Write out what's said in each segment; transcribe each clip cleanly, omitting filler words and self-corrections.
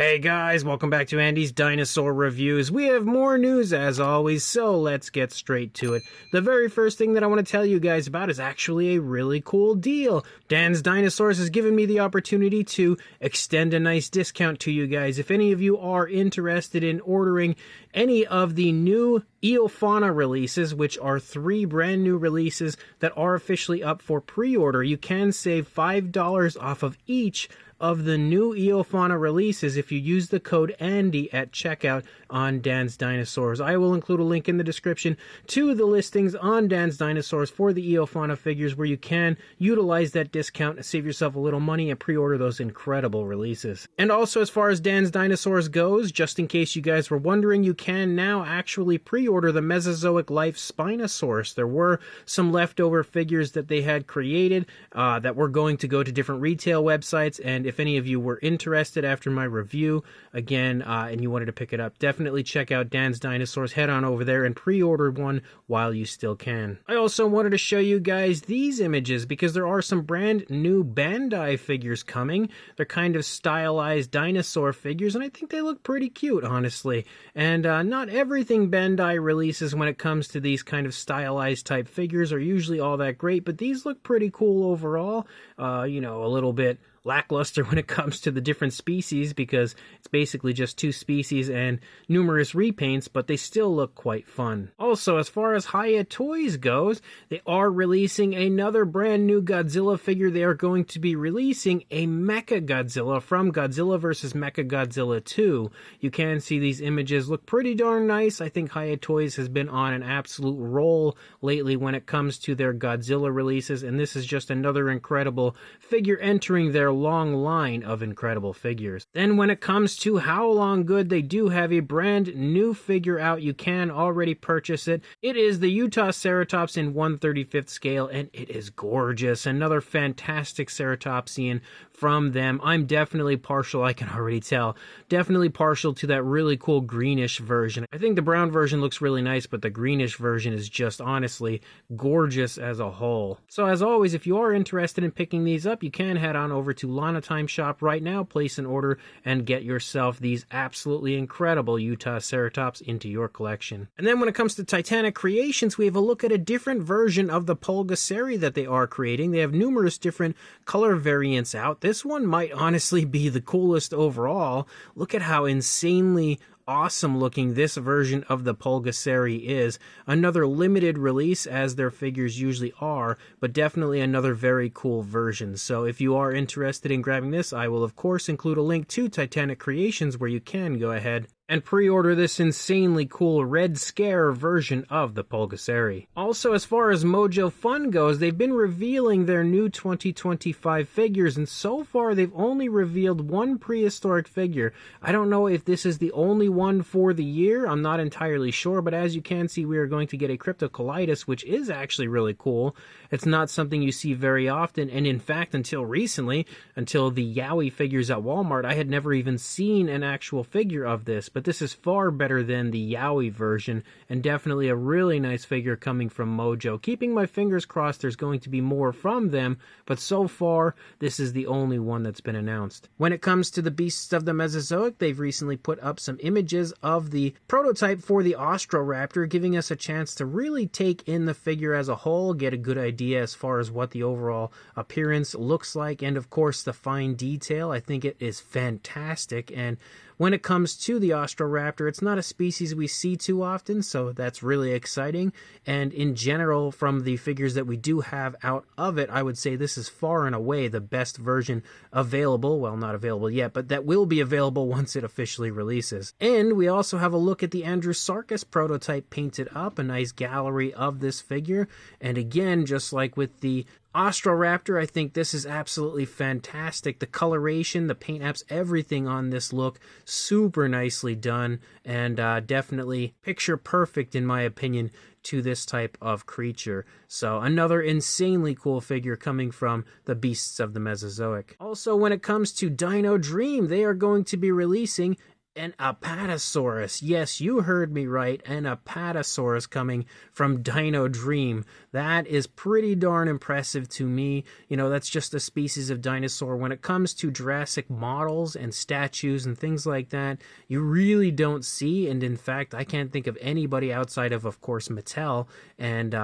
Hey guys, welcome back to Andy's Dinosaur Reviews. We have more news as always, so let's get straight to it. The very first thing that I want to tell you guys about is actually a really cool deal. Dan's Dinosaurs has given me the opportunity to extend a nice discount to you guys. If any of you are interested in ordering any of the new Eofauna releases, which are 3 brand new releases that are officially up for pre-order, you can save $5 off of each of the new Eofauna releases if you use the code ANDY at checkout on Dan's Dinosaurs. I will include a link in the description to the listings on Dan's Dinosaurs for the Eofauna figures where you can utilize that discount and save yourself a little money and pre-order those incredible releases. And also, as far as Dan's Dinosaurs goes, just in case you guys were wondering, you can now actually pre-order the Mesozoic Life Spinosaurus. There were some leftover figures that they had created that were going to go to different retail websites, and if any of you were interested after my review, again, and you wanted to pick it up, definitely check out Dan's Dinosaurs. Head on over there and pre-order one while you still can. I also wanted to show you guys these images because there are some brand new Bandai figures coming. They're kind of stylized dinosaur figures, and I think they look pretty cute, honestly. And not everything Bandai releases when it comes to these kind of stylized type figures are usually all that great, but these look pretty cool overall. You know, a little bit lackluster when it comes to the different species because it's basically just 2 species and numerous repaints, but they still look quite fun. Also, as far as Hiya Toys goes, they are releasing another brand new Godzilla figure. They are going to be releasing a Mechagodzilla from Godzilla vs. Mechagodzilla 2. You can see these images look pretty darn nice. I think Hiya Toys has been on an absolute roll lately when it comes to their Godzilla releases, and this is just another incredible figure entering their long line of incredible figures. Then when it comes to Haolonggood, they do have a brand new figure out. You can already purchase it. It is the Utahceratops in 1/35th scale, and it is gorgeous. Another fantastic ceratopsian from them. I'm definitely partial, I can already tell, definitely partial to that really cool greenish version. I think the brown version looks really nice, but the greenish version is just honestly gorgeous as a whole. So as always, if you are interested in picking these up, you can head on over to Lana Time Shop right now, place an order, and get yourself these absolutely incredible Utahceratops into your collection. And then when it comes to Titanic Creations, we have a look at a different version of the Pulgazary that they are creating. They have numerous different color variants out. This one might honestly be the coolest overall. Look at how insanely awesome looking this version of the Pulgazary is. Another limited release, as their figures usually are, but definitely another very cool version. So if you are interested in grabbing this, I will of course include a link to Titanic Creations where you can go ahead and pre-order this insanely cool Red Scare version of the Pulgazary. Also, as far as Mojo Fun goes, they've been revealing their new 2025 figures, and so far they've only revealed one prehistoric figure. I don't know if this is the only one for the year, I'm not entirely sure, but as you can see, we are going to get a Cryptocollitis, which is actually really cool. It's not something you see very often, and in fact, until recently, until the Yowie figures at Walmart, I had never even seen an actual figure of this, but this is far better than the Yowie version, and definitely a really nice figure coming from Mojo. Keeping my fingers crossed there's going to be more from them, but so far, this is the only one that's been announced. When it comes to the Beasts of the Mesozoic, they've recently put up some images of the prototype for the Austroraptor, giving us a chance to really take in the figure as a whole, get a good idea as far as what the overall appearance looks like, and of course the fine detail. I think it is fantastic, and when it comes to the Austroraptor, it's not a species we see too often, so that's really exciting. And in general, from the figures that we do have out of it, I would say this is far and away the best version available. Well, not available yet, but that will be available once it officially releases. And we also have a look at the Andrewsarchus prototype painted up, a nice gallery of this figure. And again, just like with the Austroraptor, I think this is absolutely fantastic. The coloration, the paint apps, everything on this look super nicely done, and definitely picture perfect in my opinion to this type of creature. So another insanely cool figure coming from the Beasts of the Mesozoic. Also, when it comes to Dino Dream, they are going to be releasing An Apatosaurus. Yes, you heard me right. An Apatosaurus coming from Dino Dream. That is pretty darn impressive to me. You know, that's just a species of dinosaur. When it comes to Jurassic models and statues and things like that, you really don't see, and in fact, I can't think of anybody outside of course, Mattel and,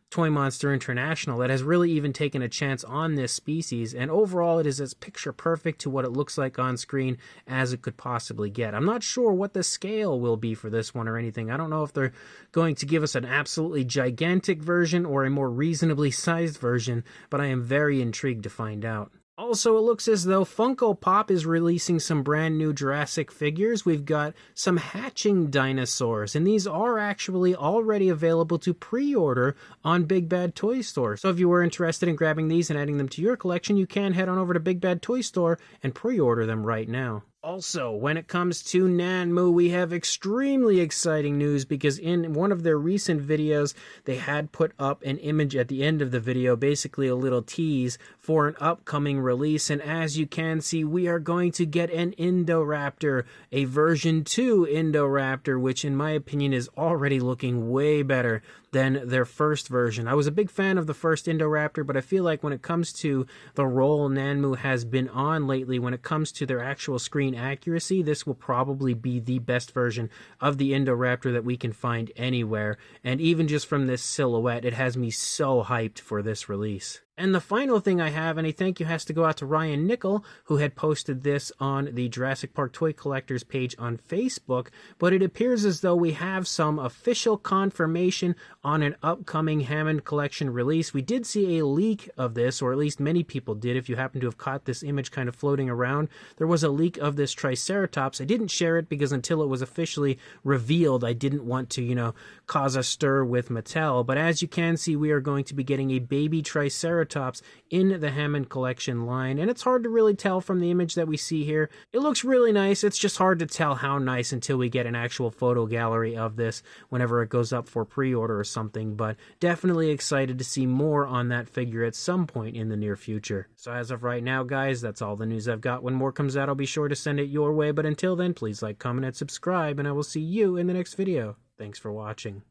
Toy Monster International that has really even taken a chance on this species, and overall it is as picture perfect to what it looks like on screen as it could possibly get. I'm not sure what the scale will be for this one or anything. I don't know if they're going to give us an absolutely gigantic version or a more reasonably sized version, but I am very intrigued to find out. Also, it looks as though Funko Pop is releasing some brand new Jurassic figures. We've got some hatching dinosaurs, and these are actually already available to pre-order on Big Bad Toy Store. So if you were interested in grabbing these and adding them to your collection, you can head on over to Big Bad Toy Store and pre-order them right now. Also, when it comes to Nanmu, we have extremely exciting news because in one of their recent videos, they had put up an image at the end of the video, basically a little tease for an upcoming release. And as you can see, we are going to get an Indoraptor, a version 2 Indoraptor, which in my opinion is already looking way better than their first version. I was a big fan of the first Indoraptor, but I feel like when it comes to the role Nanmu has been on lately, when it comes to their actual screen accuracy, this will probably be the best version of the Indoraptor that we can find anywhere. And even just from this silhouette, it has me so hyped for this release. And the final thing I have, and a thank you has to go out to Ryan Nickel, who had posted this on the Jurassic Park Toy Collectors page on Facebook, but it appears as though we have some official confirmation on an upcoming Hammond Collection release. We did see a leak of this, or at least many people did. If you happen to have caught this image kind of floating around, there was a leak of this Triceratops. I didn't share it because until it was officially revealed, I didn't want to, cause a stir with Mattel. But as you can see, we are going to be getting a baby Triceratops in the Hammond Collection line, and it's hard to really tell from the image that we see here. It looks really nice. It's just hard to tell how nice until we get an actual photo gallery of this whenever it goes up for pre-order or something, but definitely excited to see more on that figure at some point in the near future. So as of right now, guys, that's all the news I've got. When more comes out, I'll be sure to send it your way, but until then, please like, comment, and subscribe, and I will see you in the next video. Thanks for watching.